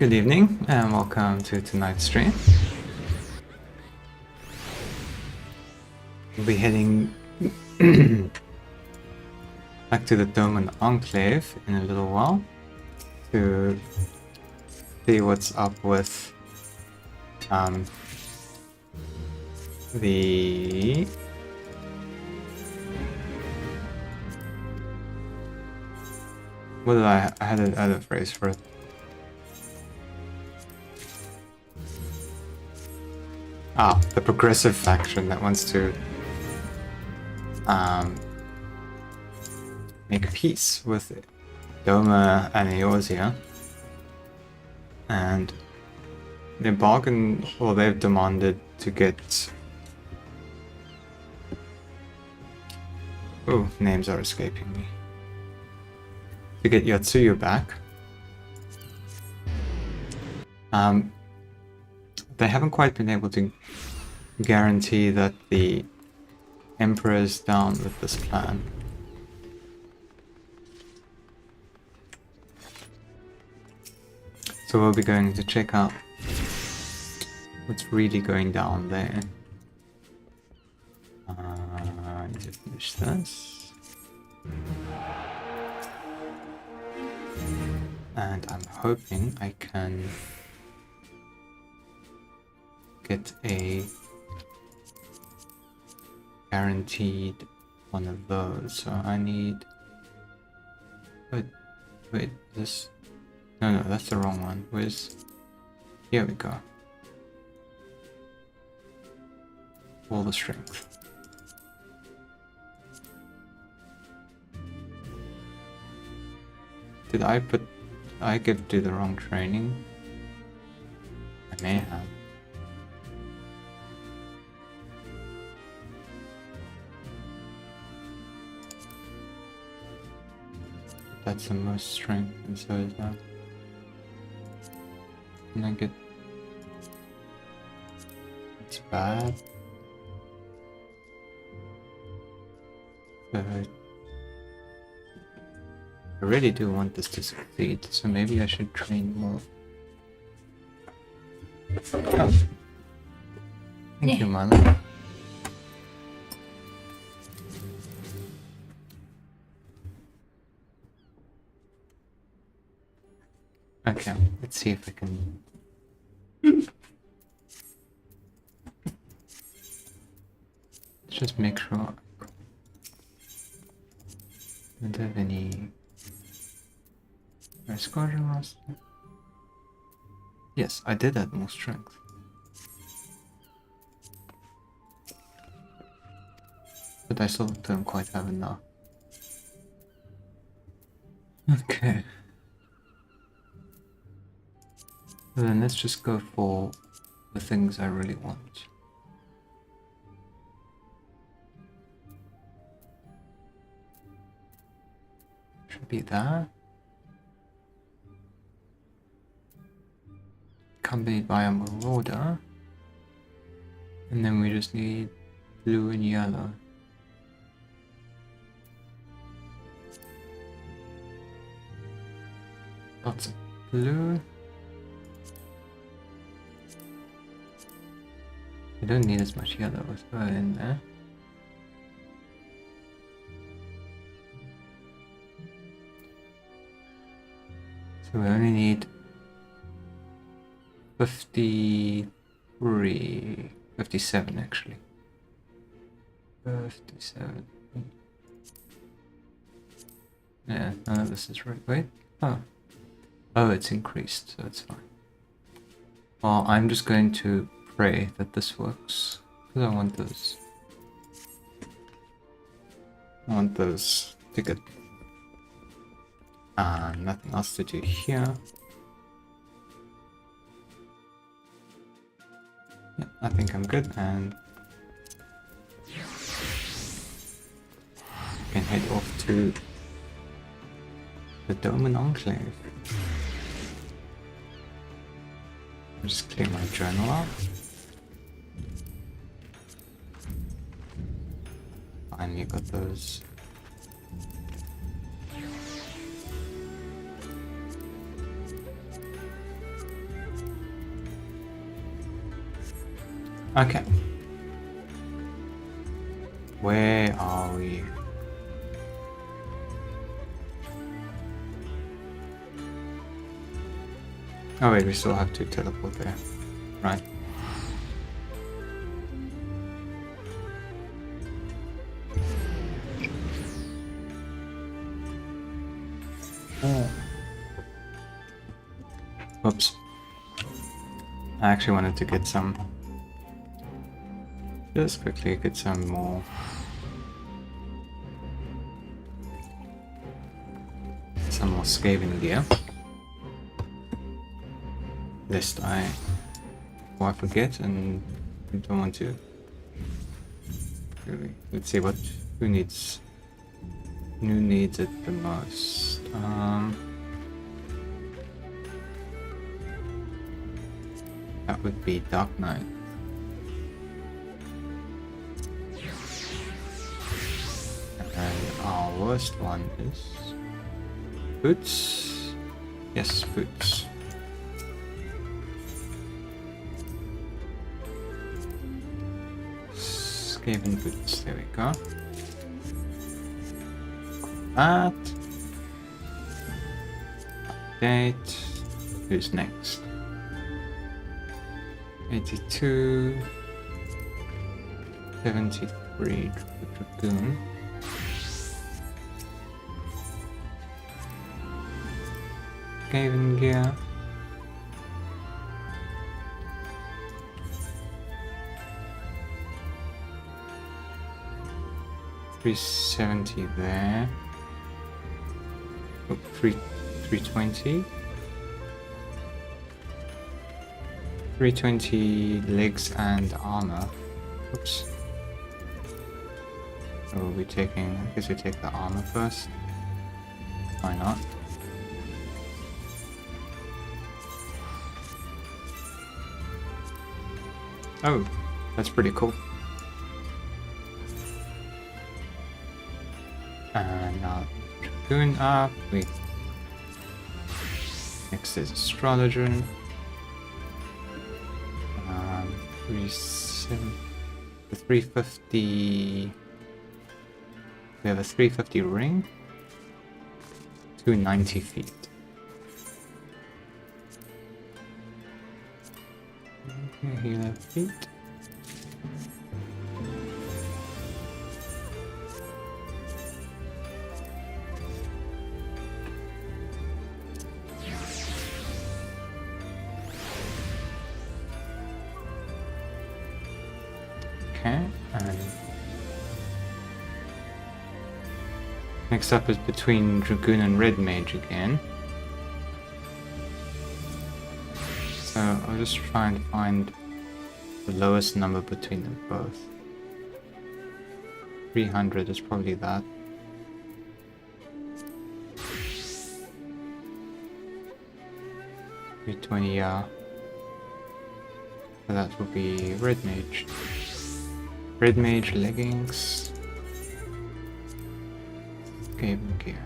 Good evening and welcome to tonight's stream. We'll be heading back to the Dome and Enclave in a little while to see what's up with the what did I had a phrase for it. The progressive faction that wants to make peace with Doma and Eorzea, and they bargain, or they've demanded to get. Oh, names are escaping me. To get Yatsuyu back. They haven't quite been able to guarantee that the Emperor is down with this plan. So we'll be going to check out what's really going down there. I need to finish this. And I'm hoping I can get a guaranteed one of those. So I need. Wait, this. No, that's the wrong one. Where's. Here we go. All the strength. Did I give to the wrong training? I may have. That's the most strength, and so is that. And I get. It's bad. But I really do want this to succeed, so maybe I should train more. Oh. Thank you, Mala. Okay, let's see if I can. Let's just make sure I don't have any. Squadron roster. Yes, I did add more strength. But I still don't quite have enough. Okay. Then let's just go for the things I really want. Should be that. Accompanied by a marauder. And then we just need blue and yellow. Lots of blue. We don't need as much yellow as well in there. So we only need 57 actually. 57. Yeah, none of this is right. Wait. Oh, it's increased, so it's fine. Well, I'm just going to pray that this works, because I want those. I want those to get. Nothing else to do here. Yeah, I think I'm good, and can head off to the Dome and Enclave. I'll just clear my journal out. Finally got those. Okay. Where are we? Oh wait, we still have to teleport there. Right. Oh. Oops. I actually wanted to get some... Just quickly get some more... Some more Skaven gear. Lest I forget and don't want to. Really. Let's see who needs it the most. That would be Dark Knight. And our worst one is Boots. Yes, Boots. Skaven Boots, there we go. That. Update. Who's next? 82. 73. Dragoon. Skaven gear. $370 there. Oh, 320. 320 legs and armor. Oops. So we'll be taking, I guess we take the armor first. Why not? Oh, that's pretty cool. And now Dragoon up. Next is Astrologer. The 350. We have a 350 ring. 290 feet. Okay, healer feet. Okay, and next up is between Dragoon and Red Mage again. So I'll just try and find the lowest number between them both. 300 is probably that. $320, yeah. So that will be Red Mage. Red Mage leggings. Skaven gear.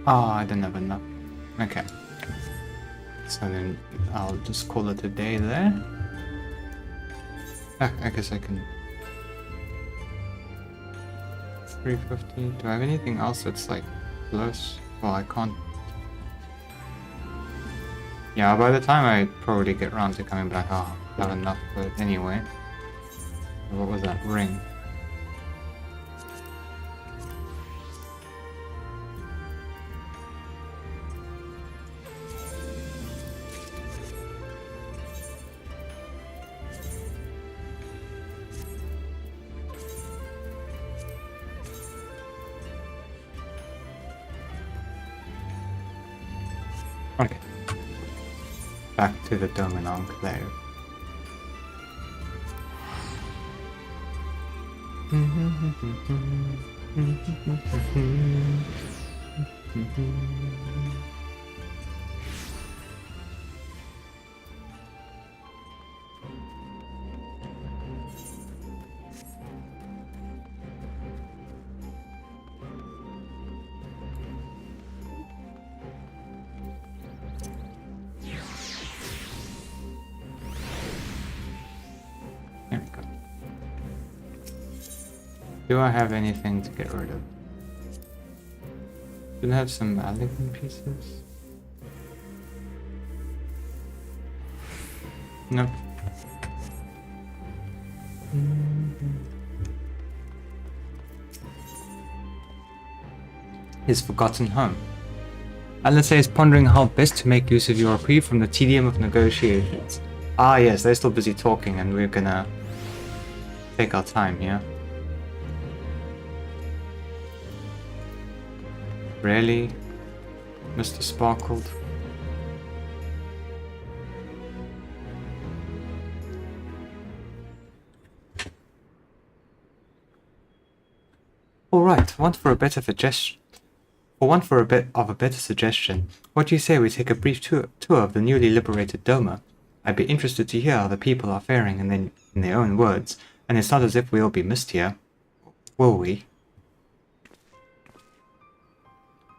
I don't have enough. Okay. So then I'll just call it a day there. I guess I can... 350. Do I have anything else that's like close? Well, I can't. Yeah, by the time I probably get around to coming back, I'll have enough, but anyway. What was that ring? Okay. Back to the Domain Enclave. Do I have anything to get rid of? Do I have some elegant pieces? No. His forgotten home. Alistair is pondering how best to make use of your reprieve from the tedium of negotiations. Ah yes, they're still busy talking and we're gonna take our time here. Really? Mr. Sparkled? Alright, want for a bit of a better suggestion, what do you say we take a brief tour of the newly liberated Doma? I'd be interested to hear how the people are faring in their own words, and it's not as if we'll be missed here. Will we?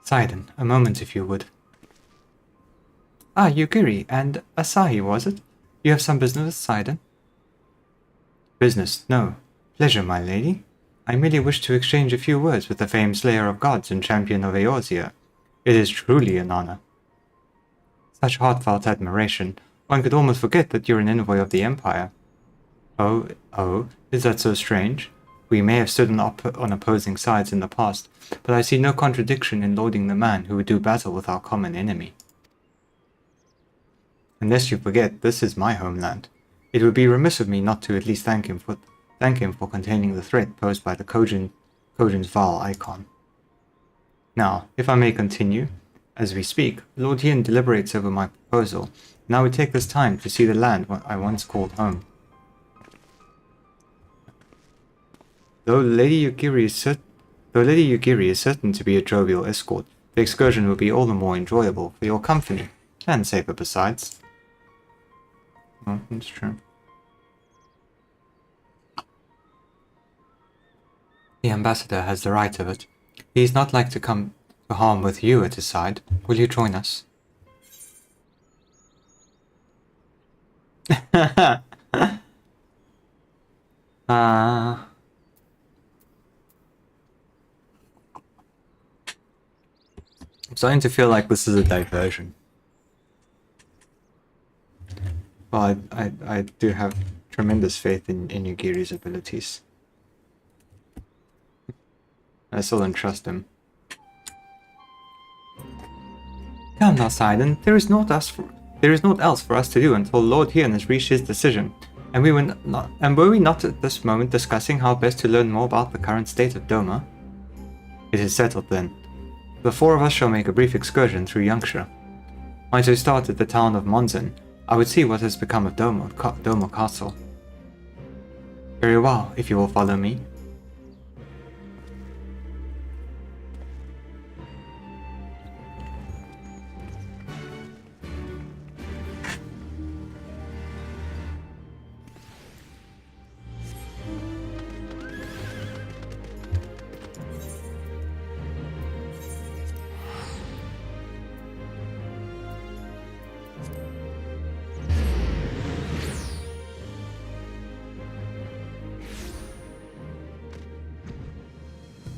Sidon, a moment if you would. Ah, Yugiri and Asahi, was it? You have some business with Sidon? Business, no. Pleasure, my lady. I merely wish to exchange a few words with the famed Slayer of Gods and Champion of Eorzea. It is truly an honor. Such heartfelt admiration. One could almost forget that you're an envoy of the Empire. Oh, is that so strange? We may have stood on opposing sides in the past, but I see no contradiction in lauding the man who would do battle with our common enemy. Unless you forget, this is my homeland. It would be remiss of me not to at least thank him for containing the threat posed by the Kojin's Val icon. Now, if I may continue, as we speak, Lord Hien deliberates over my proposal, and I would take this time to see the land I once called home. Though Lady Yugiri is certain to be a jovial escort, the excursion will be all the more enjoyable for your company, and safer besides. Oh, that's true. The ambassador has the right of it. He is not like to come to harm with you at his side. Will you join us? I'm starting to feel like this is a diversion. Well, I do have tremendous faith in Yugiri's abilities. I still don't trust him. Come now, Sidon. There is naught else for us to do until Lord Hien has reached his decision. And were we not at this moment discussing how best to learn more about the current state of Doma? It is settled then. The four of us shall make a brief excursion through Yangtze. Might I start at the town of Monzen? I would see what has become of Doma Castle. Very well, if you will follow me.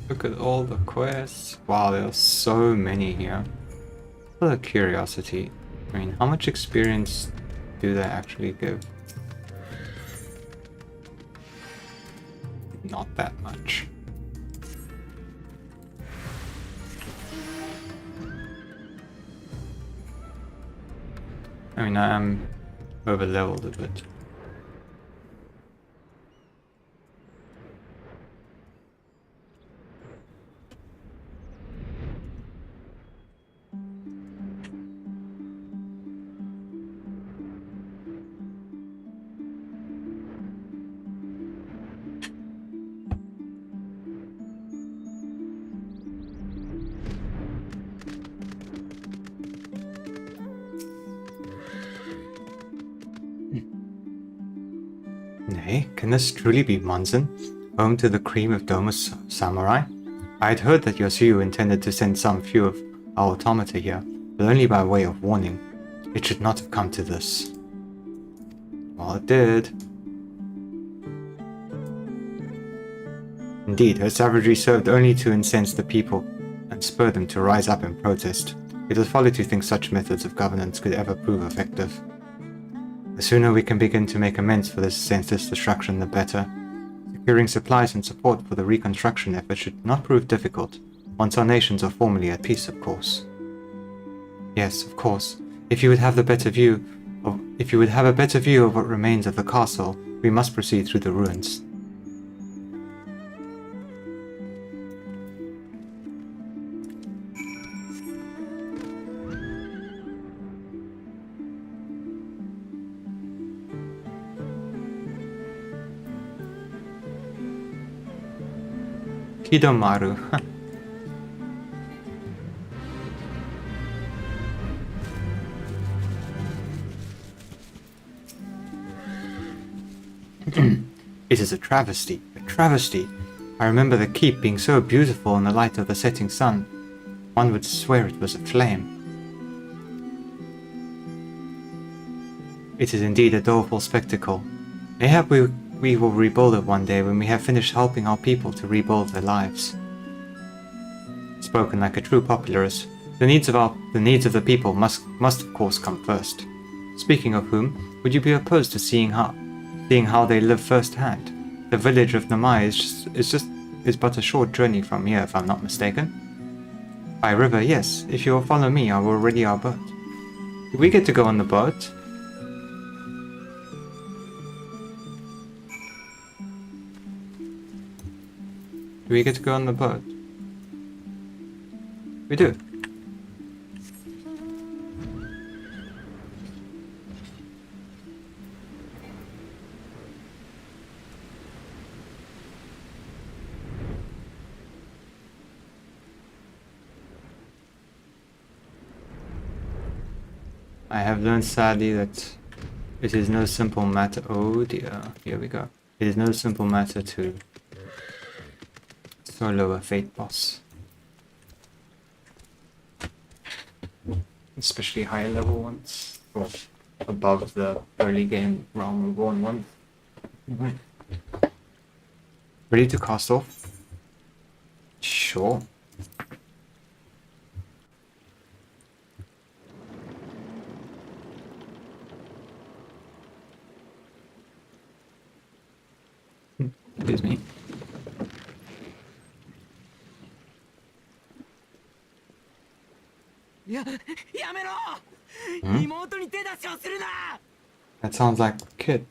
Look at all the quests. Wow, there are so many here. Out of curiosity, I mean, how much experience do they actually give? Not that much. I mean, I am over-leveled a bit. Nay, can this truly be Monzen, home to the cream of Doma's samurai? I had heard that Yosuyu intended to send some few of our automata here, but only by way of warning. It should not have come to this. Well, it did. Indeed, her savagery served only to incense the people and spur them to rise up in protest. It was folly to think such methods of governance could ever prove effective. The sooner we can begin to make amends for this senseless destruction, the better. Securing supplies and support for the reconstruction effort should not prove difficult, once our nations are formally at peace, of course. Yes, of course. If you would have a better view of what remains of the castle, we must proceed through the ruins. Kidomaru. It is a travesty, a travesty. I remember the keep being so beautiful in the light of the setting sun. One would swear it was aflame. It is indeed a doleful spectacle. Mayhap we will rebuild it one day when we have finished helping our people to rebuild their lives. Spoken like a true popularist, the needs of the people must of course come first. Speaking of whom, would you be opposed to seeing how they live firsthand? The village of Namai is but a short journey from here, if I'm not mistaken. By river, yes. If you will follow me, I will ready our boat. Do we get to go on the boat? Do we get to go on the boat? We do. I have learned sadly that it is no simple matter. Oh dear, here we go. It is no simple matter to solo a fate boss, especially higher level ones or above the early game realm reborn ones. Ready to cast off? Sure. Excuse me. That sounds like a kid.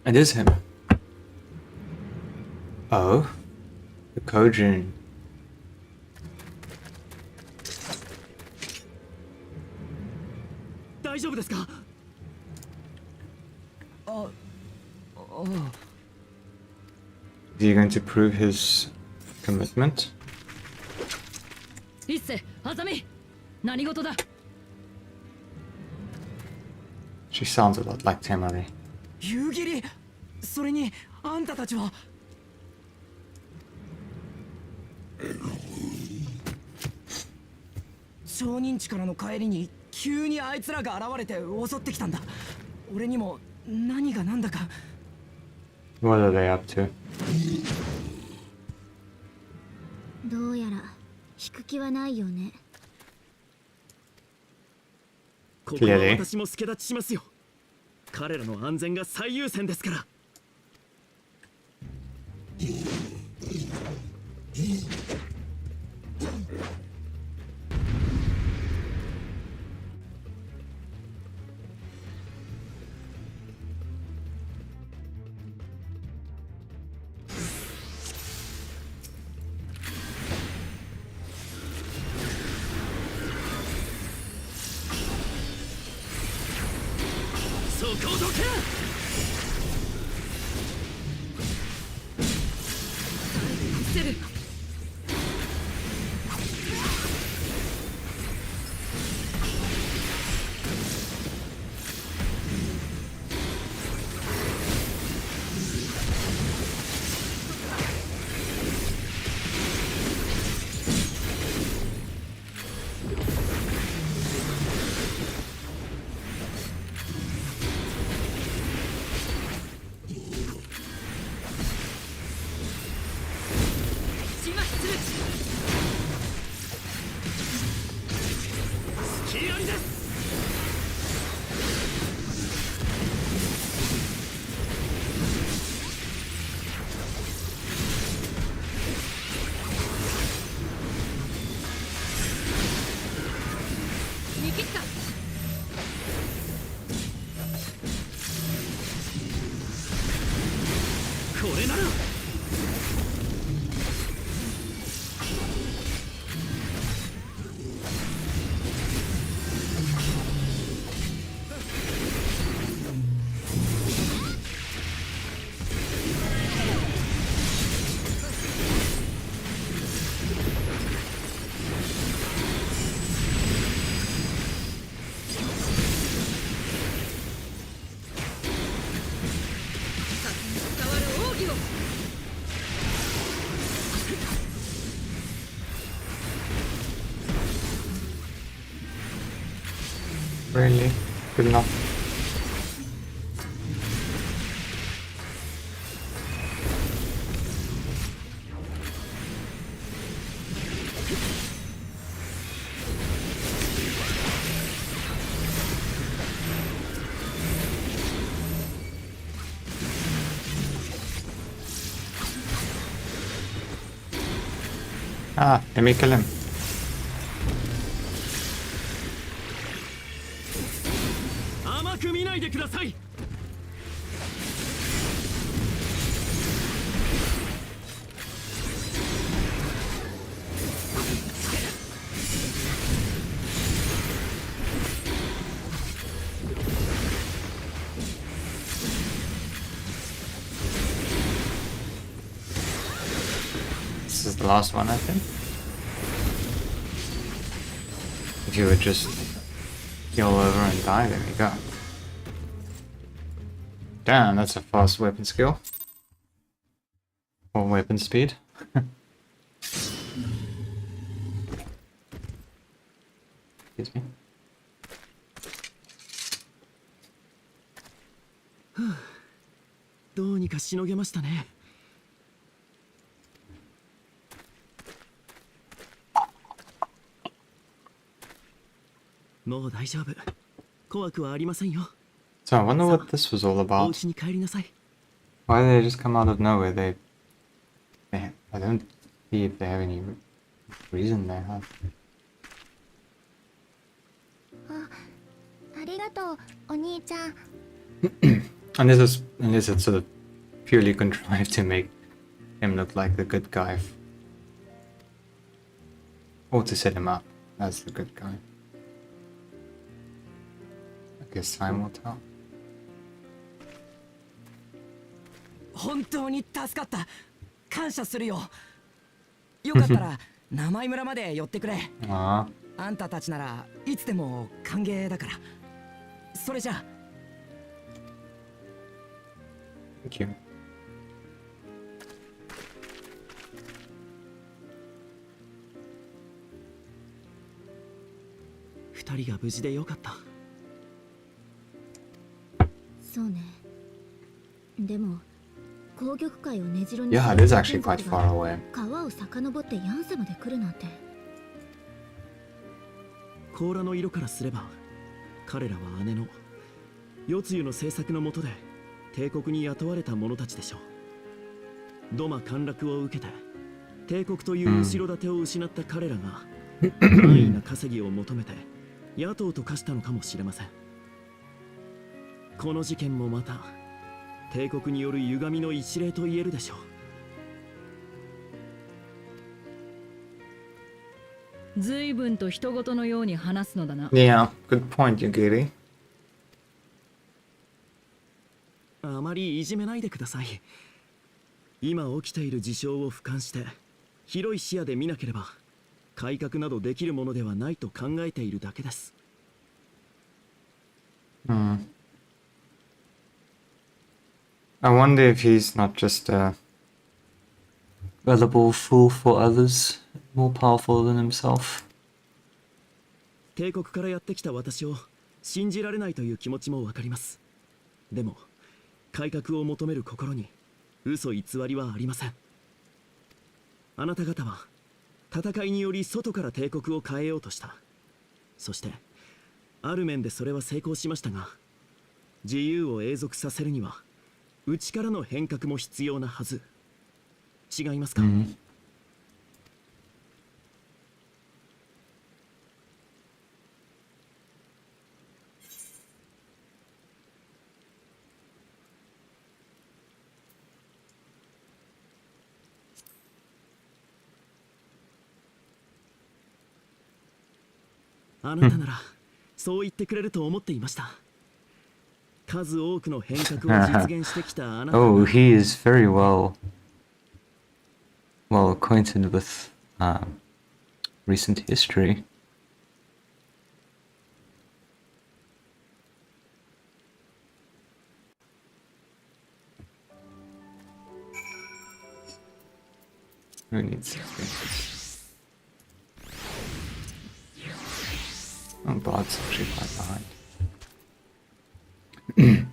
It is him. Oh, the Kojin. Is he going to prove his commitment? She sounds a lot like Temari. 夕霧それにあんたたちは商人地からの帰りに急にあいつらが現れて襲ってきたんだ。俺にも何が何だか。 What are they up to? どうやら引く気はないよね。ここは私も助立ちしますよ。彼らの安全が最優先ですから。切った。これなら伝わる奥義を。 Really? Good enough. Ah, let me kill him. 甘く見ないでください。This is the last one, I think. If you would just heal over and die, there we go. Damn, that's a fast weapon skill. Or weapon speed. Excuse me. どうにかしのげましたね。もう大丈夫。怖くはありませんよ。 So I wonder what this was all お about. 家に帰りなさい。 Why did they just come out of nowhere? I don't see if they have any reason they have. ありがとうお兄ちゃん。 Unless it's sort of purely contrived to make him look like the good guy. Or to set him up as the good guy. I guess time will tell. 本当に助かった。感謝するよ。よかったら生井村まで寄ってくれ。 Ah, あんたたちならいつでも歓迎だから。それじゃあ。 thank you. 二人が無事でよかった。そうね。でも紅玉海を根城に Yeah, it is actually quite far away. 川を遡ってヤンサまで来るなんて。甲羅の色からすれば彼らは姉の夜露の政策の下で帝国に雇われた者たちでしょう。土間陥落を受けて帝国という後ろ盾を失った彼らが安易な稼ぎを求めて野党と化したのかもしれません。この事件もまた帝国による歪みの一例と言えるでしょう。随分と人事のように話すのだな。 Yeah, good point, Yugiri. あまりいじめないでください。今起きている事象を俯瞰して広い視野で見なければ改革などできるものではないと考えているだけです。 I wonder if he's not just a gullible fool for others, more powerful than himself. 帝国からやってきた私を信じられないという気持ちもわかります。でも改革を求める心に嘘偽りはありません。あなた方は戦いにより外から帝国を変えようとした。そしてある面でそれは成功しましたが、自由を永続させるには内からの変革も必要なはず。違いますか？ I あなたならそう言ってくれると思っていました。数多くの変革を実現してきたあなたが Oh, he is very well acquainted with recent history. Who needs experience? Oh, Bard's actually quite behind.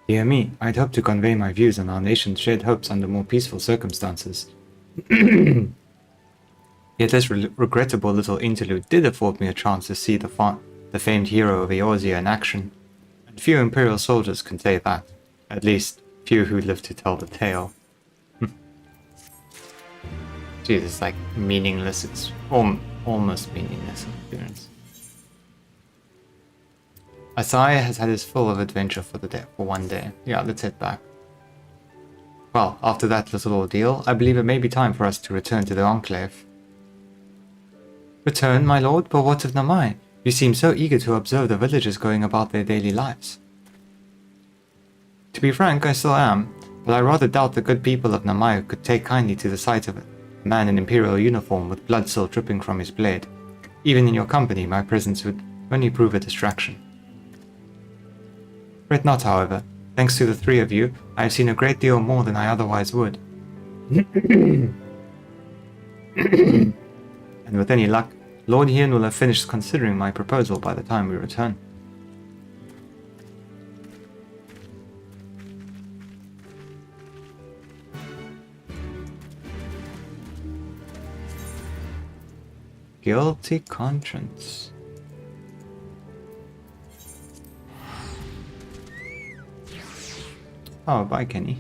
Dear me, I'd hoped to convey my views on our nation's shared hopes under more peaceful circumstances. Yet this regrettable little interlude did afford me a chance to see the famed hero of Eorzea in action, and few Imperial soldiers can say that. At least, few who live to tell the tale. Jeez, it's like meaningless. It's almost meaningless appearance. Asaya has had his full of adventure for one day. Yeah, let's head back. Well, after that little ordeal, I believe it may be time for us to return to the Enclave. Return, my lord? But what of Namai? You seem so eager to observe the villagers going about their daily lives. To be frank, I still am, but I rather doubt the good people of Namai could take kindly to the sight of a man in imperial uniform with blood still dripping from his blade. Even in your company, my presence would only prove a distraction. Fret not, however. Thanks to the three of you, I have seen a great deal more than I otherwise would. And with any luck, Lord Hien will have finished considering my proposal by the time we return. Guilty conscience. Oh, bye, Kenny.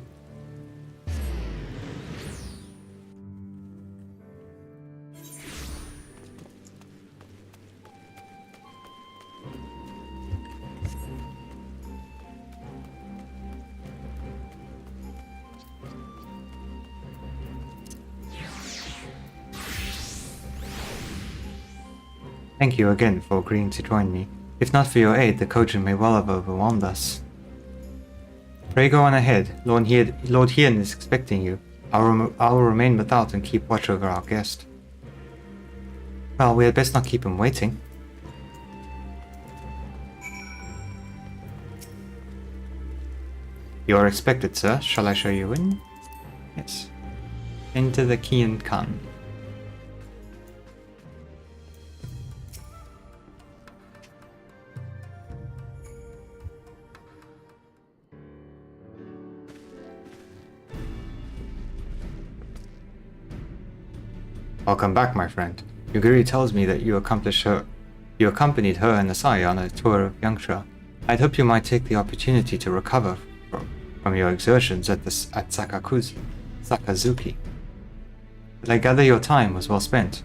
Thank you again for agreeing to join me. If not for your aid, the Kojin may well have overwhelmed us. Pray go on ahead. Lord Hien is expecting you. I will remain without and keep watch over our guest. Well, we had best not keep him waiting. You are expected, sir. Shall I show you in? Yes. Enter the Kian Khan. Welcome back, my friend. Yugiri tells me that you accompanied her and Asai on a tour of Yangsha. I'd hoped you might take the opportunity to recover from your exertions at Sakazuki. But I gather your time was well spent.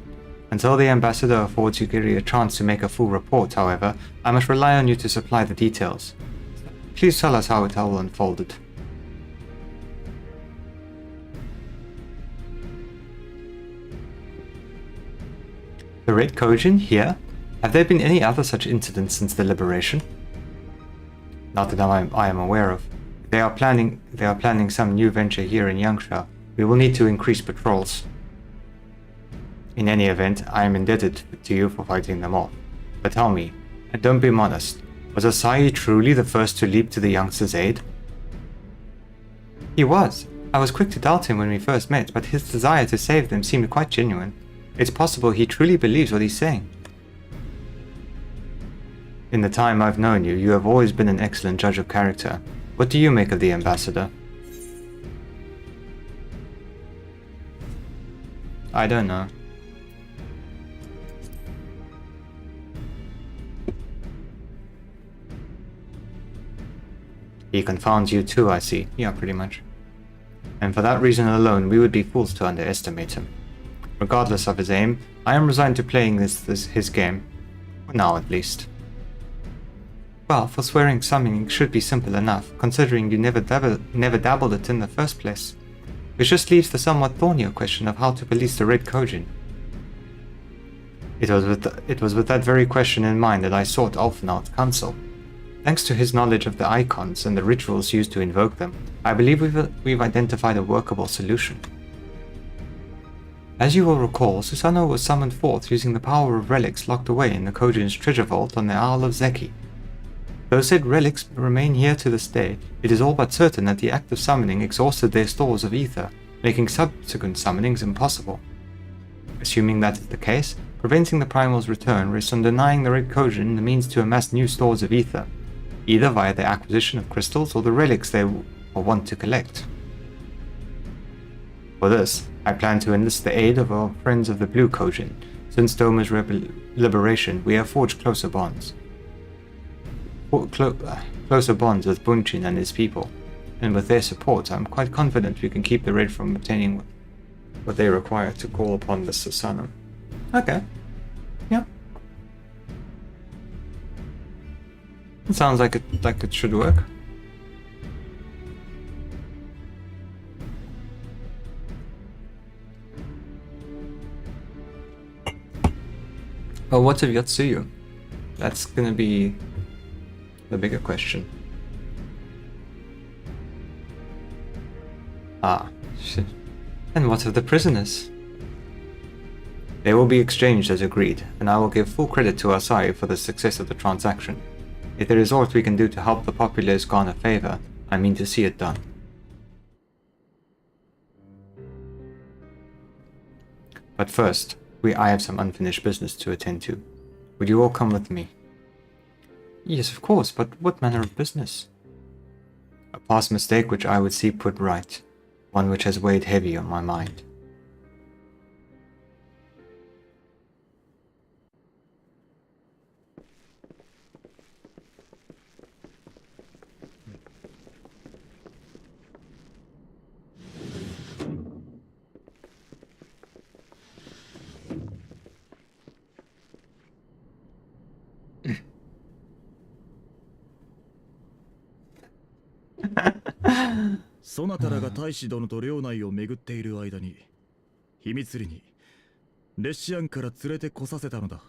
Until the ambassador affords Yugiri a chance to make a full report, however, I must rely on you to supply the details. Please tell us how it all unfolded. The Red Kojin here? Have there been any other such incidents since the liberation? Not that I am aware of. If they are planning some new venture here in Yangsha. We will need to increase patrols. In any event, I am indebted to you for fighting them off. But tell me, and don't be modest, was Asai truly the first to leap to the youngster's aid? He was. I was quick to doubt him when we first met, but his desire to save them seemed quite genuine. It's possible he truly believes what he's saying. In the time I've known you, you have always been an excellent judge of character. What do you make of the ambassador? I don't know. He confounds you too, I see. Yeah, pretty much. And for that reason alone, we would be fools to underestimate him. Regardless of his aim, I am resigned to playing his game. For now, at least. Well, forswearing summoning should be simple enough, considering you never dabbled it in the first place. Which just leaves the somewhat thornier question of how to police the Red Kojin. It was with that very question in mind that I sought Ulfnar's counsel. Thanks to his knowledge of the icons and the rituals used to invoke them, I believe we've identified a workable solution. As you will recall, Susanoo was summoned forth using the power of relics locked away in the Kojin's treasure vault on the Isle of Zeki. Though said relics remain here to this day, it is all but certain that the act of summoning exhausted their stores of ether, making subsequent summonings impossible. Assuming that is the case, preventing the Primal's return rests on denying the Red Kojin the means to amass new stores of ether, either via the acquisition of crystals or the relics they want to collect. For this, I plan to enlist the aid of our friends of the Blue Kojin. Since Doma's liberation, we have forged closer bonds. Closer bonds with Bunchin and his people, and with their support, I'm quite confident we can keep the Red from obtaining what they require to call upon the Susanoo. Okay. Yeah. It sounds like it should work. Well, what of Yotsuyu? That's gonna be the bigger question. Ah, shit. And what of the prisoners? They will be exchanged as agreed, and I will give full credit to Asai for the success of the transaction. If there is aught we can do to help the populace garner favor, I mean to see it done. But first, I have some unfinished business to attend to. Would you all come with me? Yes, of course, but what manner of business? A past mistake which I would see put right, one which has weighed heavy on my mind.そなたらが大使殿と領内を巡っている間に秘密裏にレシアンから連れてこさせたのだ。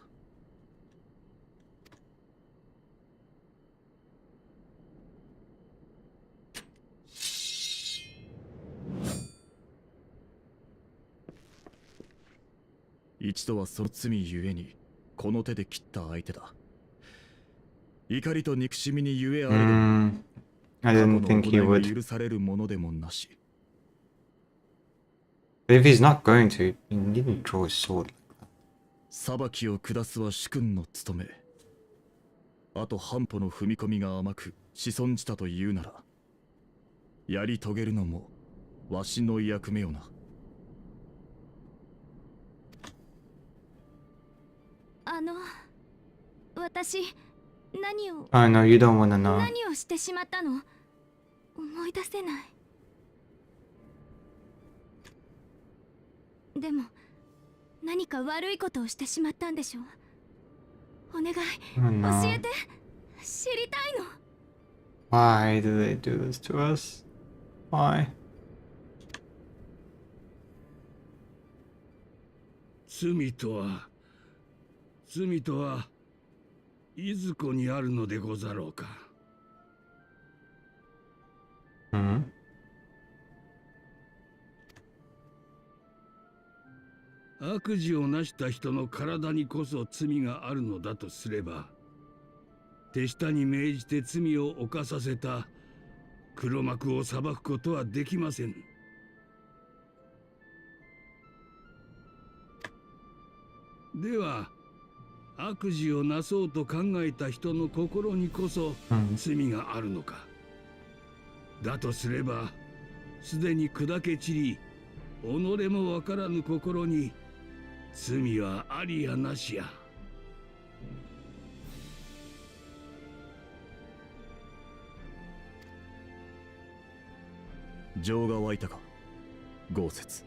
一度はその罪ゆえにこの手で切った相手だ。怒りと憎しみにゆえあれど I didn't think he would. 許されるものでもなし。 But if he's not going to, he needn't draw his sword like that. 裁きを下すは主君の務め。あと半歩の踏み込みが甘く子孫じたと言うなら、やり遂げるのもわしの役目よな。私何を I know you don't wanna know. 何をしてしまったの？思い出せない。でも何か悪いことをしてしまったんでしょう。お願い、Oh, no. 教えて。知りたいの。 Why do they do this to us? Why? 罪とはいずこにあるのでござろうか。Hmm? 悪事をなした人の体にこそ罪があるのだとすれば、手下に命じて罪を犯させた黒幕を裁くことはできません。では悪事をなそうと考えた人の心にこそ罪があるのか。だとすればすでに砕け散り、己もわからぬ心に罪はありやなしや。情が湧いたか、豪雪。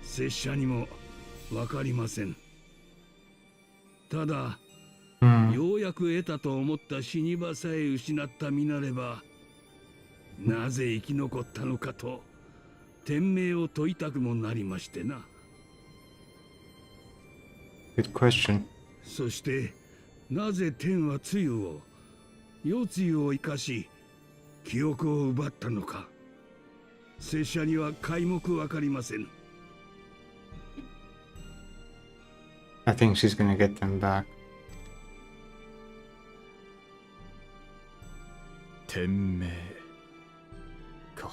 拙者にもわかりません。ただ、ようやく得たと思った死に場さえ失った身なれば、なぜ生き残ったのかと天命を問いたくもなりましてな。 Good question. そしてなぜ天は露を夜露を生かし記憶を奪ったのか、拙者には皆目わかりません。 I think she's gonna get them back. 天命か。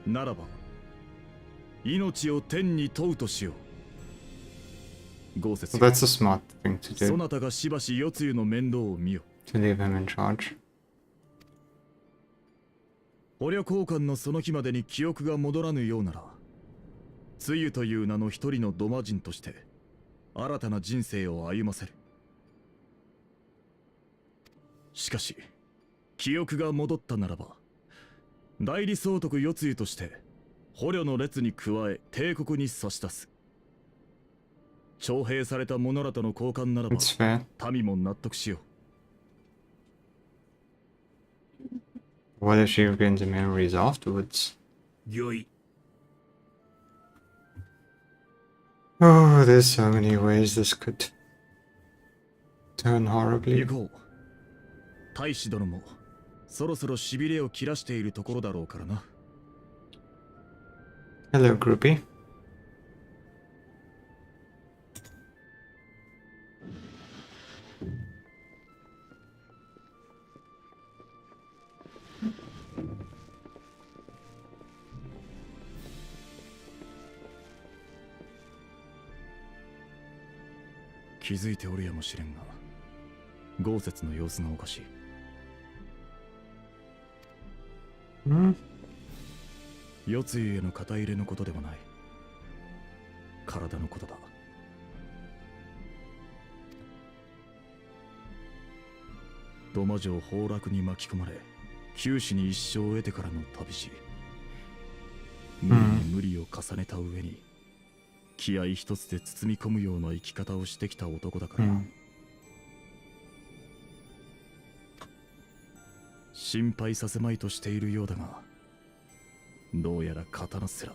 ならば命を天に問うとしよう。豪雪 Well, that's a smart thing to そ do. なたがしばし夜露の面倒を見よ。 To leave him in charge. 捕虜交換のその日までに記憶が戻らぬようなら、露という名の一人のドマ人として新たな人生を歩ませる。しかし記憶が戻ったならば、代理総督夜露として捕虜の列に加え帝国に差し出す。徴兵された者らとの交換ならば It's fair. 民も納得しよう。 What if she regains the memories afterwards? 御意。 Oh, there's so many ways this could turn horribly. 行こう。大使殿もそろそろしびれを切らしているところだろうからな。 Hello, groupie.「気づいておるやもしれんが、豪雪の様子がおかしい。 Hmm? 夜露への肩入れのことではない。体のことだ。土魔城崩落に巻き込まれ、九死に一生を得てからの旅路。無理に無理を重ねた上に、気合一つで包み込むような生き方をしてきた男だから。 心配させまいとしているようだが、どうやら刀すら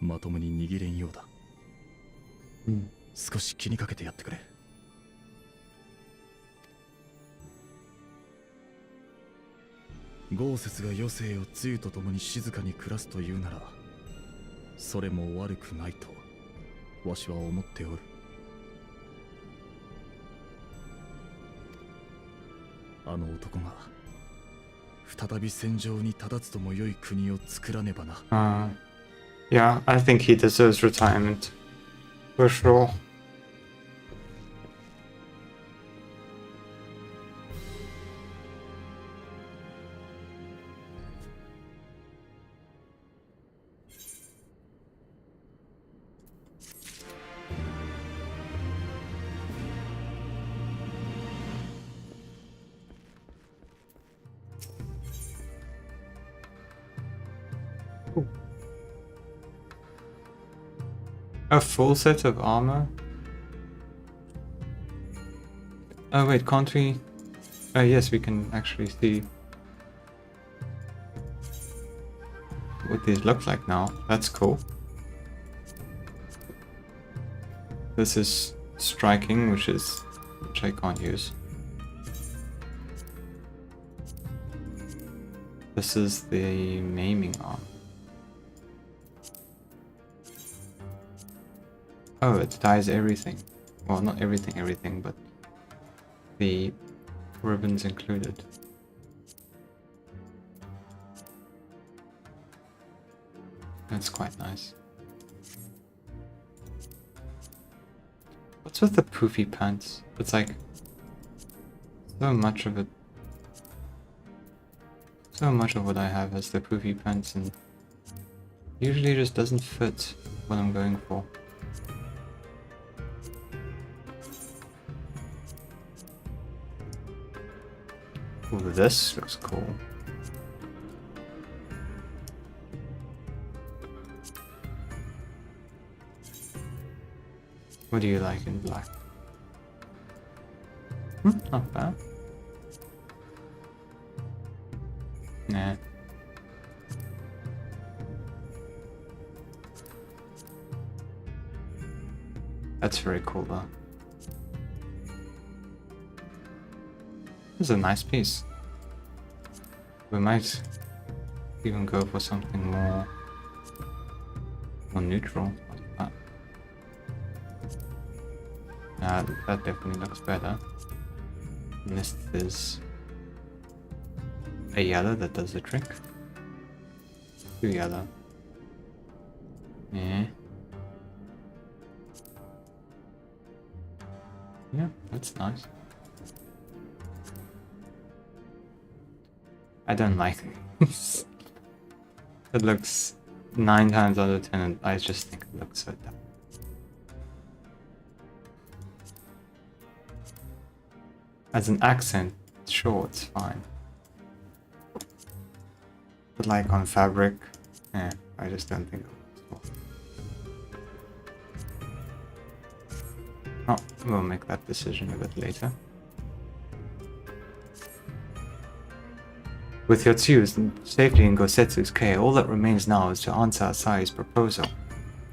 まともに握れんようだ。少し気にかけてやってくれ。豪雪が余生を露と共に静かに暮らすというなら、それも悪くないとわしは思っておる。あの男が再び戦場に立たつとも良い国を作らねばな。Yeah, I think he deserves retirement. For sure. A full set of armor? Oh wait, can't we? Yes, we can actually see what these look like now. That's cool. This is striking, which I can't use. This is the maiming arm. Oh, it dyes everything. Well, not everything, but the ribbons included. That's quite nice. What's with the poofy pants? It's like so much of it. So much of what I have has the poofy pants and usually just doesn't fit what I'm going for. Ooh, this looks cool. What do you like in black? Not bad. Nah. That's very cool though. This is a nice piece. We might even go for something more neutral. Like that. That definitely looks better. Unless there's a yellow that does the trick. 2 yellow. Yeah. Yeah, that's nice. I don't like this. It looks 9 times out of 10 and I just think it looks so dumb. As an accent, sure, it's fine. But like on fabric, I just don't think it looks well. Oh, we'll make that decision a bit later. With Yotsuyu safely in Gosetsu's care, all that remains now is to answer Asahi's proposal.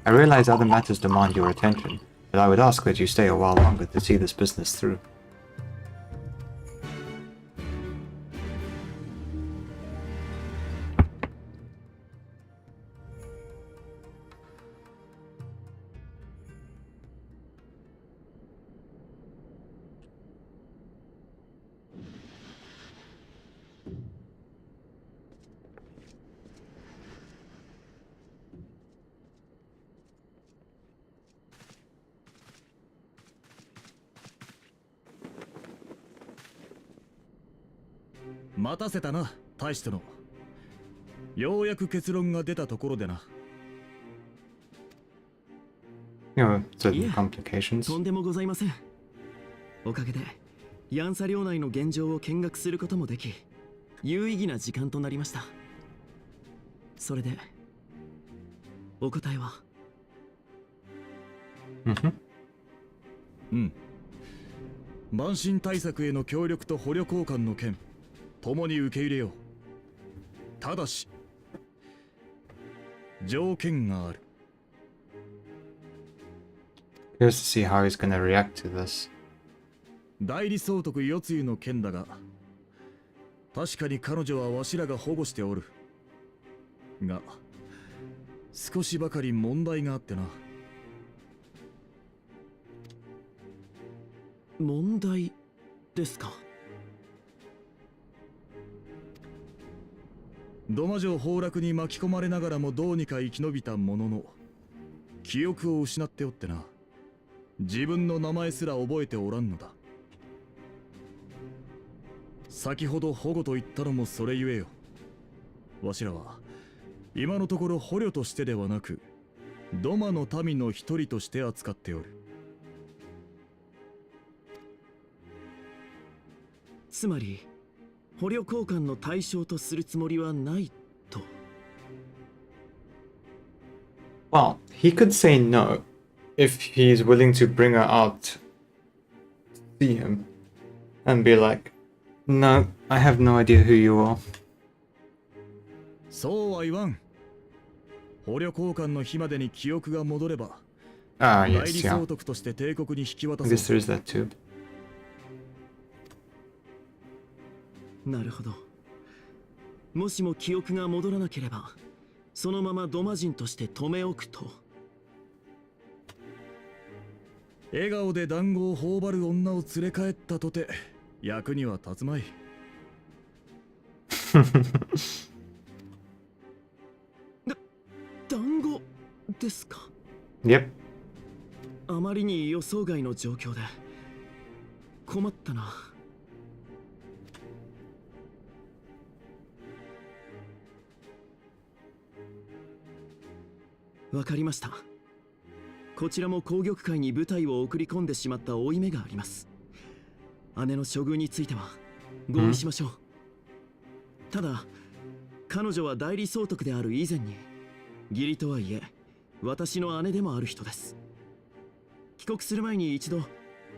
I realize other matters demand your attention, but I would ask that you stay a while longer to see this business through.待たせたな、大使殿。ようやく結論が出たところでな。You know, certain complications. とんでもございません。おかげでヤンサ領内の現状を見学することもでき、有意義な時間となりました。それでお答えは。慢心対策への協力と捕虜交換の件、共に受け入れよう。ただし条件がある。Curious to see how he's gonna react to this. 代理総督世露の件だが、確かに彼女はわしらが保護しておるが、少しばかり問題があってな。問題ですか。土間城崩落に巻き込まれながらもどうにか生き延びたものの、記憶を失っておってな。自分の名前すら覚えておらんのだ。先ほど保護と言ったのもそれゆえよ。わしらは今のところ捕虜としてではなく、土間の民の一人として扱っておる。つまり捕虜交換の対象とするつもりはないと。Well, he could say no if he's willing to bring her out to see him and be like, no, I have no idea who you are. そうは言わん。捕虜交換の日までに記憶が戻れば、Ah, 代 yes, 理 yeah. 総督として帝国に引き渡 I guess そう。 there is that too. なるほど。もしも記憶が戻らなければ、そのまま土間人として留め置くと。笑顔で団子を頬張る女を連れ帰ったとて役には立つまい。団子ですか。 Yep. あまりに予想外の状況で困ったな。わかりました。こちらも紅玉会に部隊を送り込んでしまった負い目があります。姉の処遇については合意しましょう。ただ彼女は代理総督である以前に義理とはいえ私の姉でもある人です。帰国する前に一度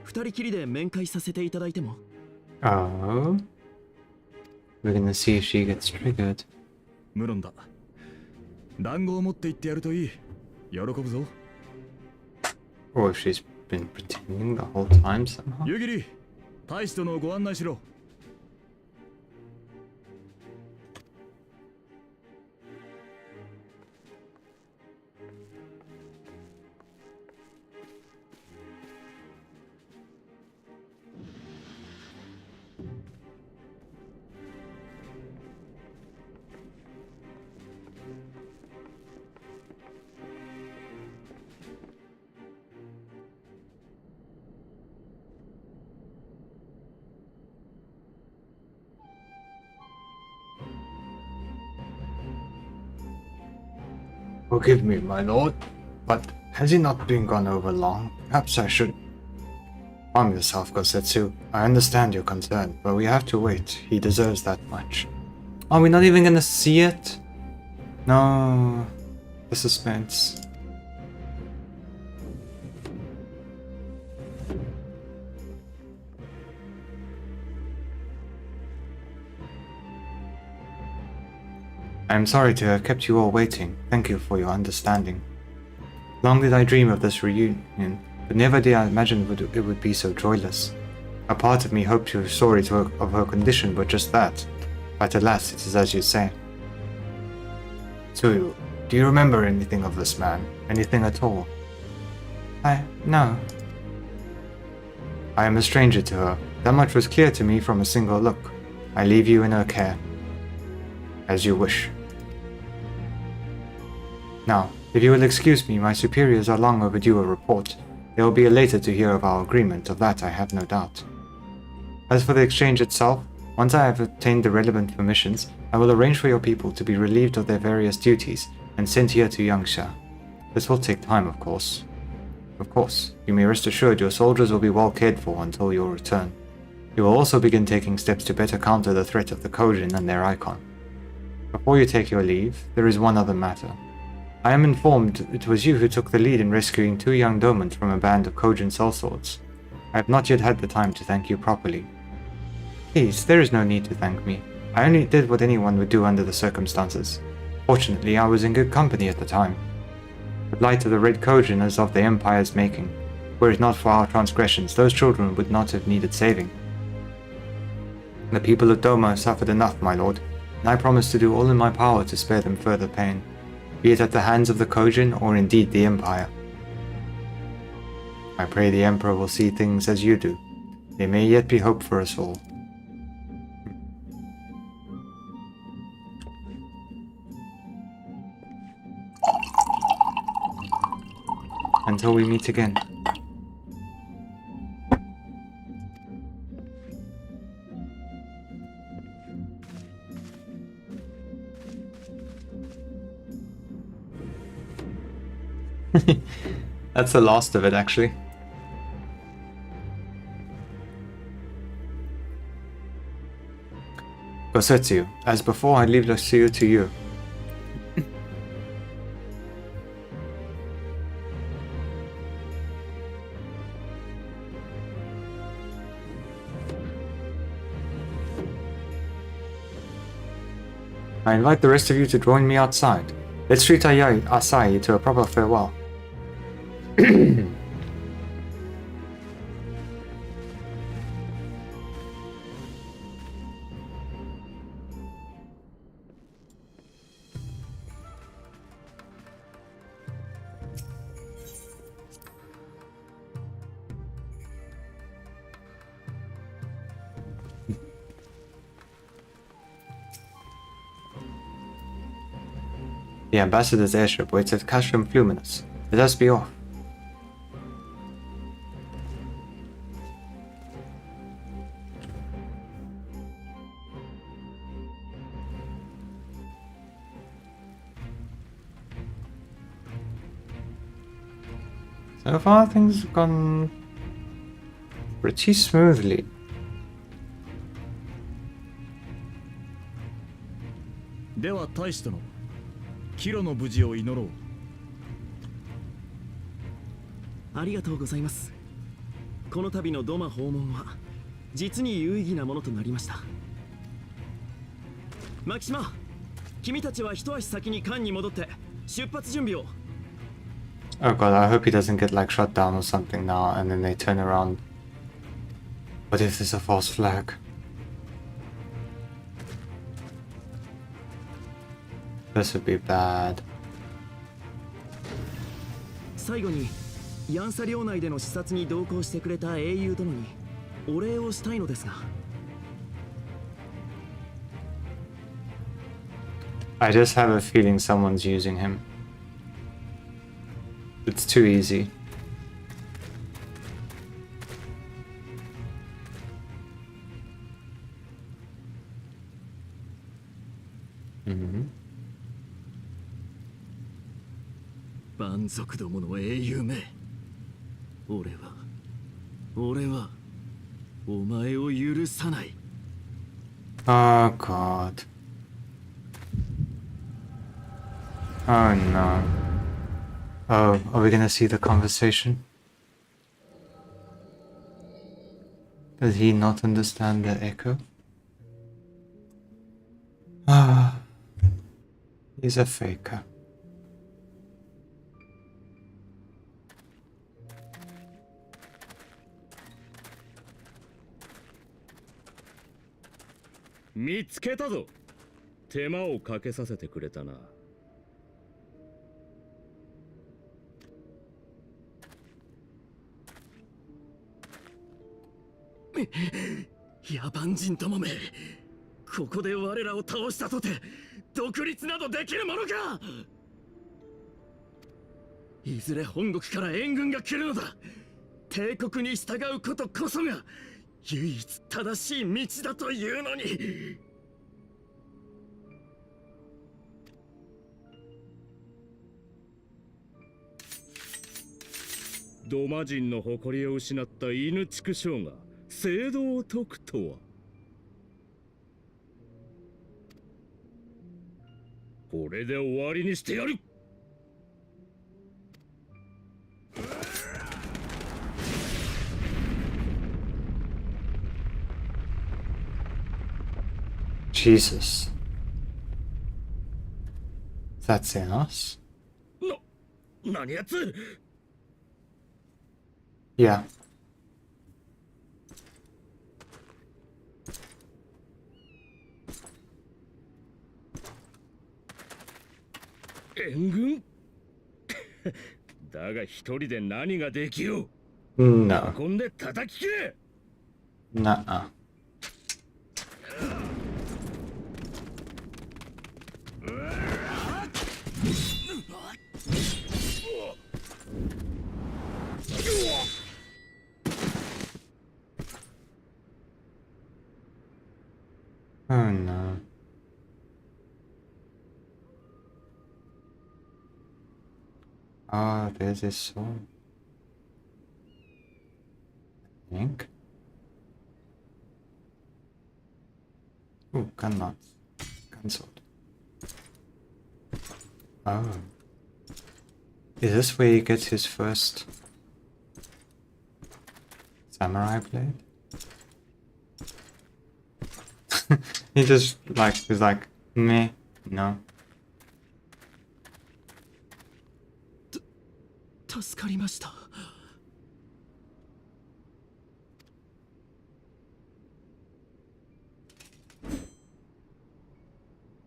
二人きりで面会させていただいても。 Oh. We're gonna see if she gets triggered. 無論だ。団子を持って行ってやるといい。喜ぶぞ。 Or if she's been pretending the whole time somehow. 湯切、大使殿をご案内しろ。Forgive me, my lord, but has he not been gone over long? Perhaps I should. Calm yourself, Gosetsu. I understand your concern, but we have to wait. He deserves that much. Are we not even gonna see it? No. The suspense. I am sorry to have kept you all waiting. Thank you for your understanding. Long did I dream of this reunion, but never did I imagine it would be so joyless. A part of me hoped you were sorry of her condition, but just that. But alas, it is as you say. Tsuyu, do you remember anything of this man? Anything at all? No. I am a stranger to her. That much was clear to me from a single look. I leave you in her care. As you wish. Now, if you will excuse me, my superiors are long overdue a report. They will be elated to hear of our agreement, of that I have no doubt. As for the exchange itself, once I have obtained the relevant permissions, I will arrange for your people to be relieved of their various duties and sent here to Yangsha. This will take time, of course. Of course, you may rest assured your soldiers will be well cared for until your return. You will also begin taking steps to better counter the threat of the Kojin and their icon. Before you take your leave, there is one other matter. I am informed it was you who took the lead in rescuing 2 young domans from a band of Kojin sellswords. I have not yet had the time to thank you properly. Please, there is no need to thank me. I only did what anyone would do under the circumstances. Fortunately, I was in good company at the time. The blight of the Red Kojin is of the Empire's making. Were it not for our transgressions, those children would not have needed saving. The people of Doma have suffered enough, my lord, and I promise to do all in my power to spare them further pain, be it at the hands of the Kojin or indeed the Empire. I pray the Emperor will see things as you do. There may yet be hope for us all. Until we meet again. That's the last of it, actually. Gosetsu, as before, I leave Lucio to you. I invite the rest of you to join me outside. Let's treat Asahi to a proper farewell. The ambassador's airship waits at Castrum Fluminus. Let us be off. So far, things have gone pretty smoothly. Dewa Taishi殿、Kiroの無事を祈ろう。ありがとうございます。この度のドマ訪問は実に有意義なものとなりました。マキシマ、君たちは一足先に艦に戻って出発準備を。 Oh god, I hope he doesn't get like shot down or something now and then they turn around. What if there's a false flag? This would be bad. 最後にヤンサ領内での視察に同行してくれた英雄殿にお礼をしたいのですが。 I just have a feeling someone's using him. It's too easy. Mm-hmm. 蛮族どもの英雄め、俺はお前を許さない。 Oh god. Oh no. Oh, are we gonna see the conversation? Does he not understand the echo? Ah, he's a faker. Mitsketa. 手間をかけさせてくれたな。野蛮人どもめ、ここで我らを倒したとて独立などできるものか。いずれ本国から援軍が来るのだ。帝国に従うことこそが唯一正しい道だというのに。ドマ人の誇りを失った犬畜生が正道を説くとは。これで終わりにしてやる。Jesus. That's in us? 何やつ。 Yeah. 援軍だが一人で何ができよう。 No. 運んで叩き切れ。 Nuh-uh. Oh no. Ah, there's his sword. I think. Ooh, gun knots. Gun sword. Oh. Is this where he gets his first samurai blade? He just he's like, meh, no. 助かりました。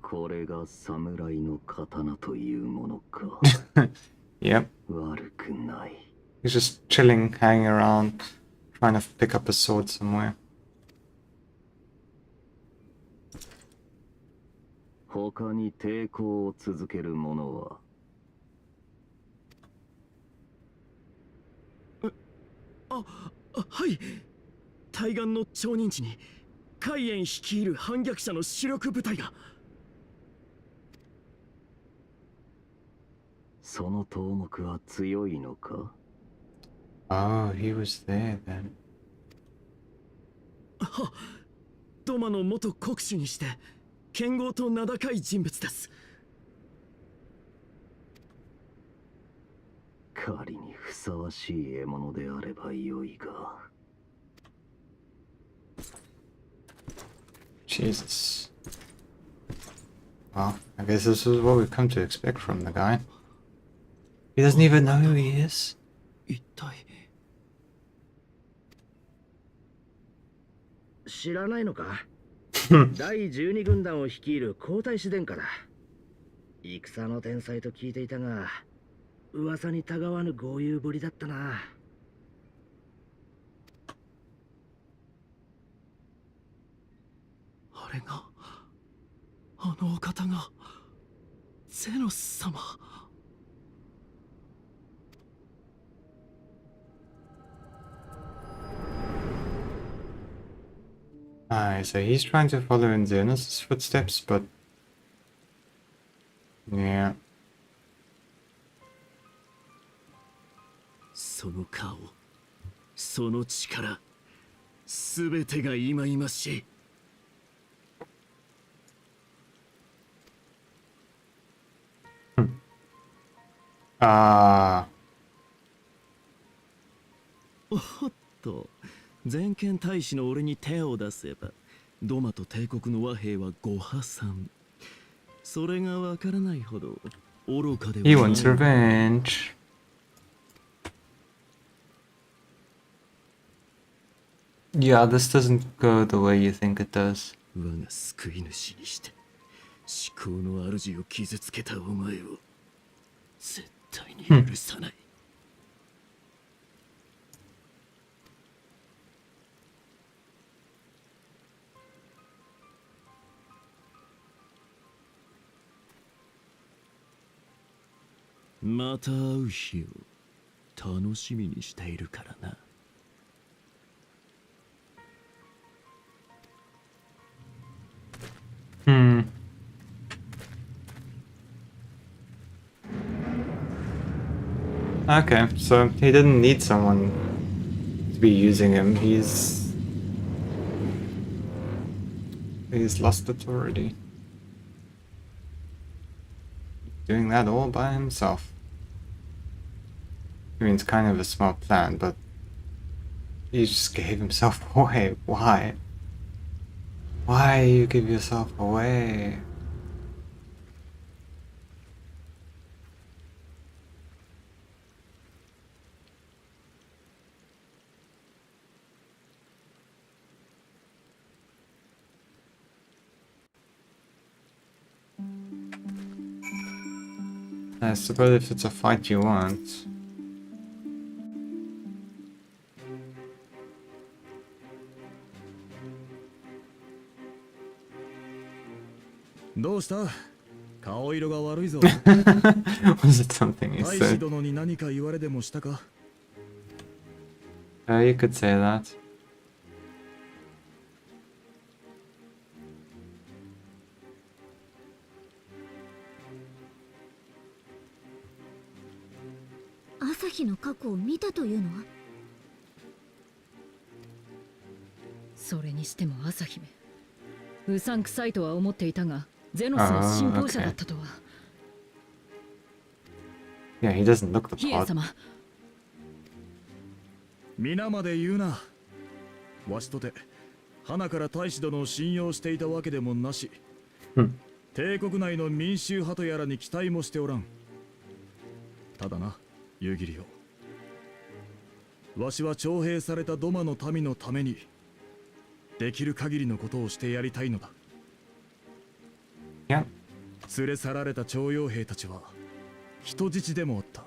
これが侍の刀というものか。Yep. 悪くない。 He's just chilling, hanging around, trying to pick up a sword somewhere. 他に抵抗を続ける者は。はい。対岸の町人地に海援率いる反逆者の主力部隊が。その頭目は強いのか。 Oh, he was there then. は、ドマの元国主にして剣豪と名高い人物です。狩りにふさわしい獲物であればよいが。Jesus. Well, I guess this is what we've come to expect from the guy. He doesn't even know who he is. 一体知らないのか？第12軍団を率いる皇太子殿下だ。戦の天才と聞いていたが、噂にたがわぬ豪遊ぶりだったな。あれがあのお方がゼノス様。So he's trying to follow in Xenos' footsteps, but yeah. その顔、その力、すべてが忌々しい。おっと、全権大使の俺に手を出せば、ドマと帝国の和平はご破産。それがわからないほど愚かではない。He wants revenge. Yeah, this doesn't go the way you think it does. 我が救い主にして思考の主を傷つけたお前を絶対に許さない。また会う日を楽しみにしているからな。Okay, so he didn't need someone to be using him. He's lost it already. Doing that all by himself. I mean, it's kind of a smart plan, but he just gave himself away. Why? Why you give yourself away? I suppose if it's a fight you want. どうした？顔色が悪いぞ。Was it something he 大使 said? 殿に何か言われでもしたか？ You could say that. 朝日の過去を見たというのは？それにしても朝姫、うさんくさいとは思っていたが、ゼノスの信奉者だったとは。Yeah, he doesn't look the ヒエ part. 様、皆まで言うな。わしとて花から大使殿を信用していたわけでもなし、帝国内の民衆派とやらに期待もしておらん。ただな、夕霧よ、わしは徴兵されたドマの民のためにできる限りのことをしてやりたいのだ。Yeah. 連れ去られた徴用兵たちは人質でもあった。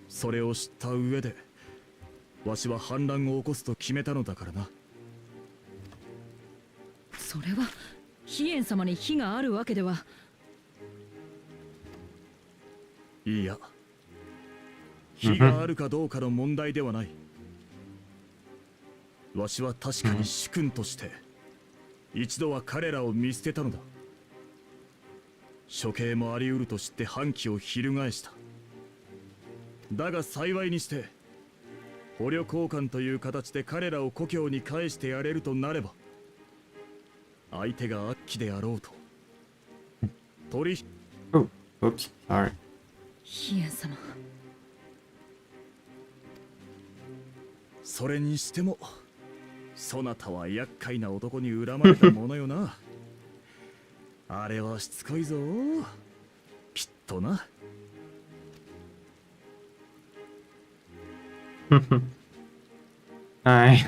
それを知った上でわしは反乱を起こすと決めたのだからな。それはヒエン様に非があるわけでは。いいや、非があるかどうかの問題ではない。わしは確かに主君として一度は彼らを見捨てたのだ。処刑もあり得ると知って反旗を翻した。だが幸いにして捕虜交換という形で彼らを故郷に返してやれるとなれば、相手が悪鬼であろうとOh, oops, sorry. ヒエン様、それにしてもそなたは厄介な男に恨まれたものよな。あれはしつこいぞ。きっとな。はい。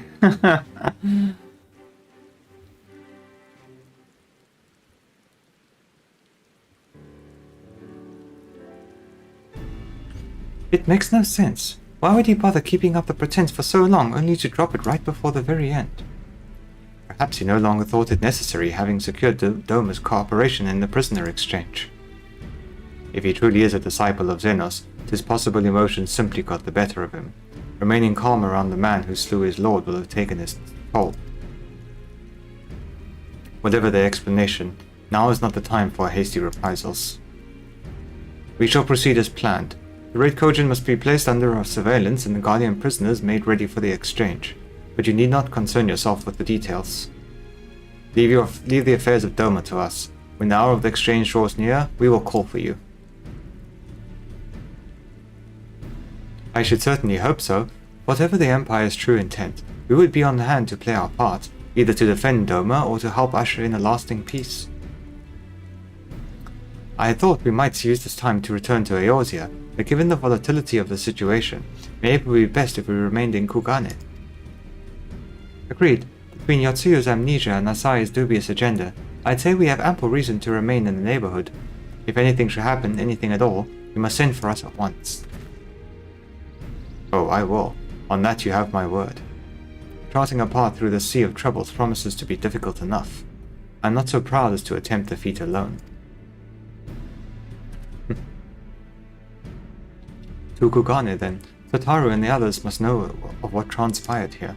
It makes no sense. Why would he bother keeping up the pretense for so long, only to drop it right before the very end? Perhaps he no longer thought it necessary, having secured Doma's cooperation in the prisoner exchange. If he truly is a disciple of Xenos, 'tis possible emotions simply got the better of him. Remaining calm around the man who slew his lord will have taken his toll. Whatever the explanation, now is not the time for hasty reprisals. We shall proceed as planned. The Red Kojin must be placed under our surveillance and the Garlean prisoners made ready for the exchange, but you need not concern yourself with the details. Leave the affairs of Doma to us. When the hour of the exchange draws near, we will call for you. I should certainly hope so. Whatever the Empire's true intent, we would be on hand to play our part, either to defend Doma or to help usher in a lasting peace. I had thought we might use this time to return to Eorzea, but given the volatility of the situation, maybe it would be best if we remained in Kugane. Agreed. Between Yotsuyu's amnesia and Asai's dubious agenda, I'd say we have ample reason to remain in the neighborhood. If anything should happen, anything at all, you must send for us at once. Oh, I will. On that you have my word. Charting a path through the sea of troubles promises to be difficult enough. I'm not so proud as to attempt the feat alone. To Kugane, then. Tataru and the others must know of what transpired here.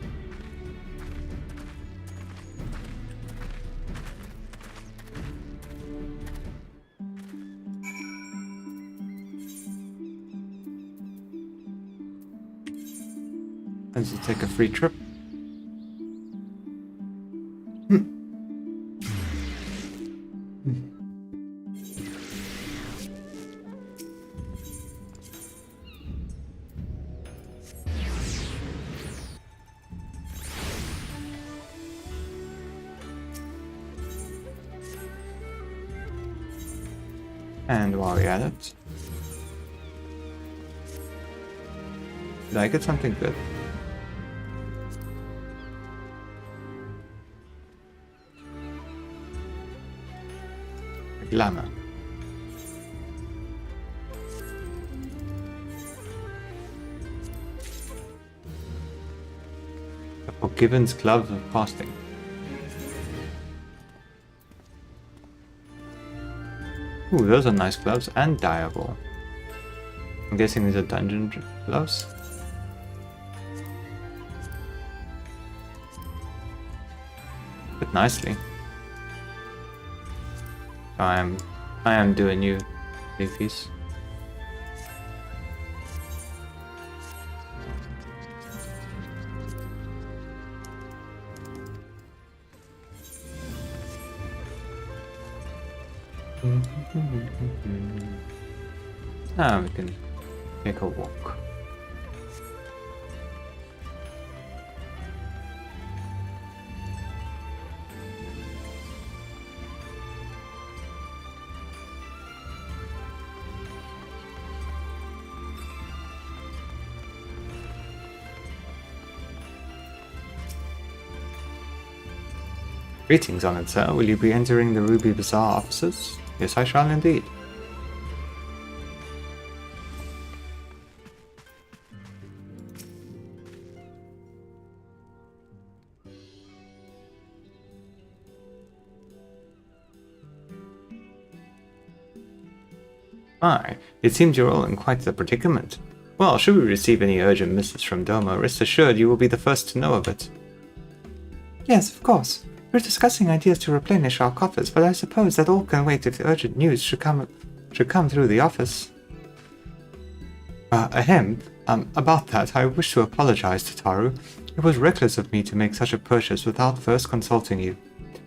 Let's take a free trip. And while we're at it, did I get something good? Glamour. The Forgiven's Gloves of Fasting. Ooh, those are nice gloves and diable. I'm guessing these are dungeon gloves. But nicely. I am doing you these. Now we can take a walk. Greetings, honored sir. Will you be entering the Ruby Bazaar offices? Yes, I shall indeed. Aye, it seems you're all in quite the predicament. Well, should we receive any urgent missives from Doma, rest assured you will be the first to know of it. Yes, of course. We're discussing ideas to replenish our coffers, but I suppose that all can wait if the urgent news should come through the office. About that, I wish to apologize, Tataru. It was reckless of me to make such a purchase without first consulting you.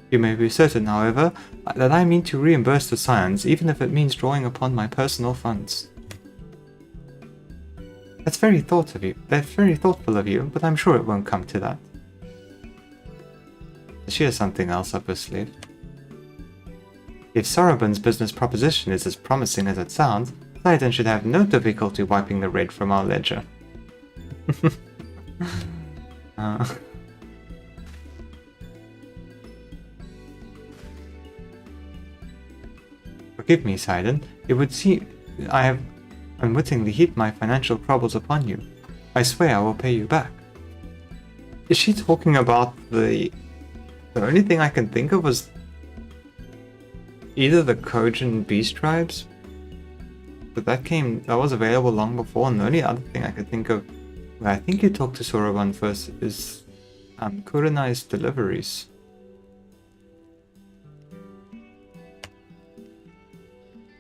You may be certain, however, that I mean to reimburse the Scions, even if it means drawing upon my personal funds. That's very thoughtful of you, but I'm sure it won't come to that. She has something else up her sleeve. If Soroban's business proposition is as promising as it sounds, Titan should have no difficulty wiping the red from our ledger. Forgive me, Sidon. It would seem I have unwittingly heaped my financial troubles upon you. I swear I will pay you back. Is she talking about the only thing I can think of was either the Kojin beast tribes? But that was available long before, and the only other thing I could think of where I think you talked to Soroban first is Kurenai's deliveries.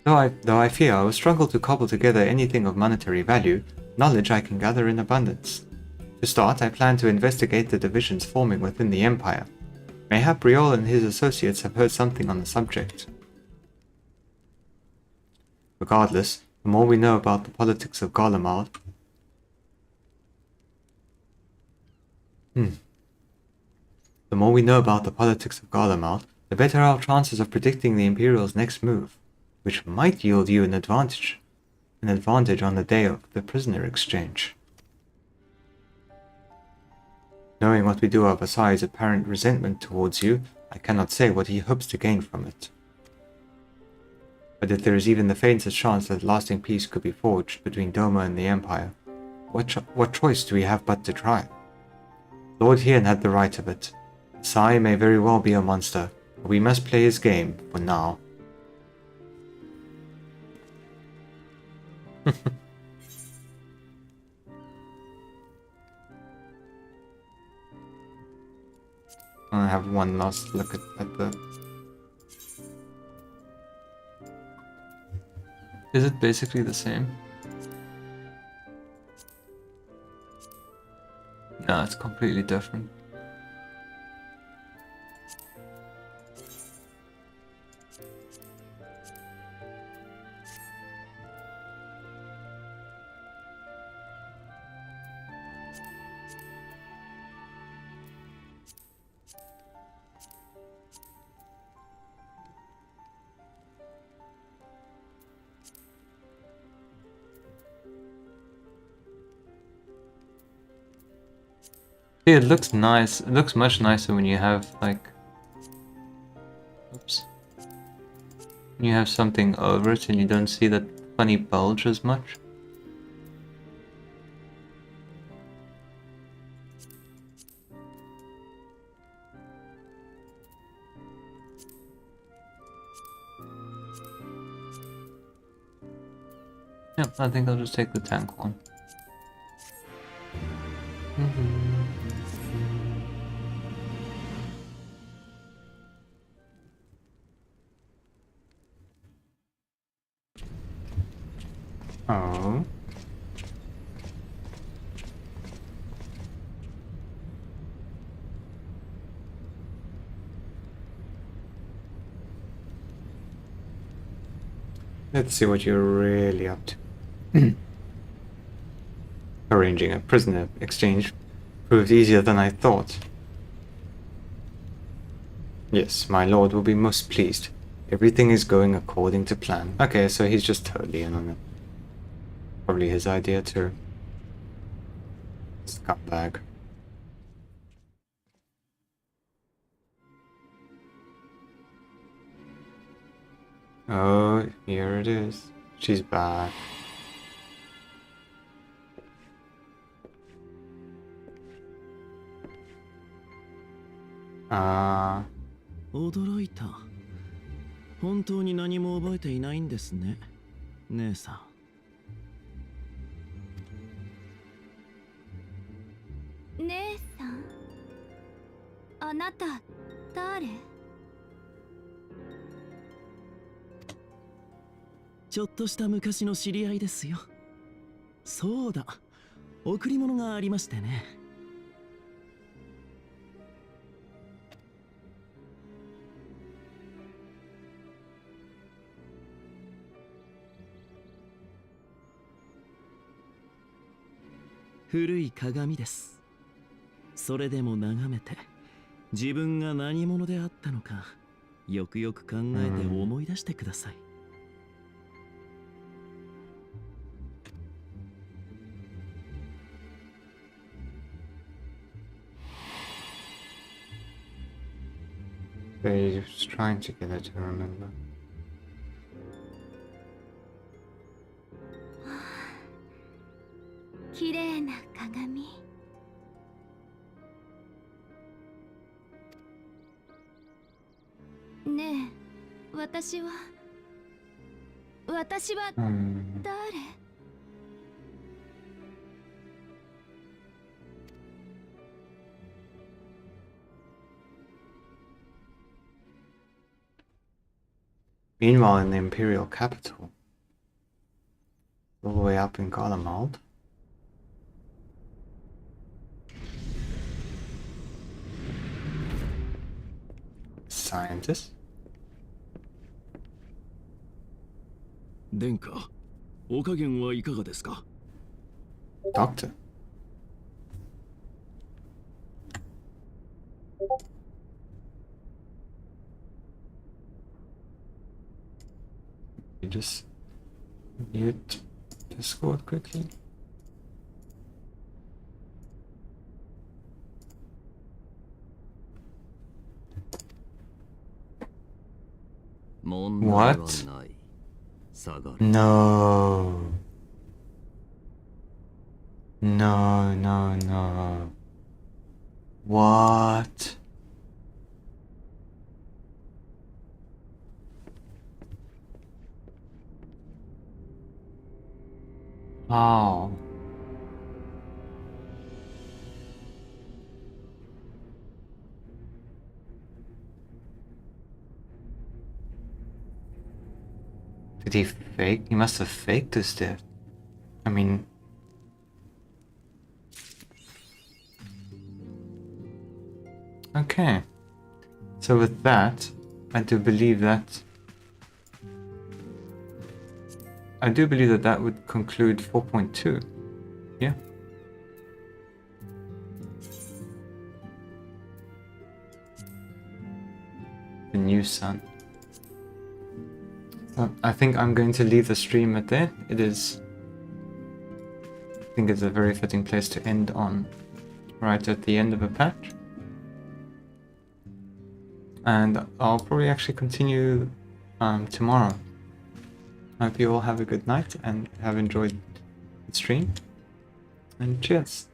Though I fear I will struggle to cobble together anything of monetary value, knowledge I can gather in abundance. To start, I plan to investigate the divisions forming within the Empire. Mayhap Briol and his associates have heard something on the subject. Regardless, the more we know about the politics of Garlean, the better our chances of predicting the Imperial's next move, which might yield you an advantage on the day of the prisoner exchange. Knowing what we do of Asai's apparent resentment towards you, I cannot say what he hopes to gain from it. But if there is even the faintest chance that lasting peace could be forged between Doma and the Empire, what choice do we have but to try? Lord Hien had the right of it. Asai may very well be a monster, but we must play his game for now. I have one last look at the... Is it basically the same? No, it's completely different. It looks nice. It looks much nicer when you have like, oops, when you have something over it and you don't see that funny bulge as much. Yeah, I think I'll just take the tank one. Oh. Let's see what you're really up to. Arranging a prisoner exchange proved easier than I thought. Yes, my lord will be most pleased. Everything is going according to plan. Okay, so he's just totally in on it. Probably his idea too. Scumbag. Oh, here it is. She's back.驚いた。本当に何も覚えていないんですね、姉さん。姉さん、あなた誰？ちょっとした昔の知り合いですよ。そうだ、贈り物がありましてね。古い鏡です。それでも眺めて自分が何者であったのかよくよく考えて思い出してください。They're just trying to get her to remember. 綺麗な鏡。ねえ、私は誰？Meanwhile, in the Imperial capital, all the way up in Garlean, scientist. 殿下、お加減はいかがですか？ Doctor. You just mute Discord quickly. What? No. No, no, no. What? How? Did he fake? He must have faked his death. I mean... Okay. So with that, I do believe that that would conclude 4.2. Yeah. The new sun. But I think I'm going to leave the stream at there. I think it's a very fitting place to end on, right at the end of a patch. And I'll probably actually continue tomorrow. I hope you all have a good night and have enjoyed the stream. And cheers.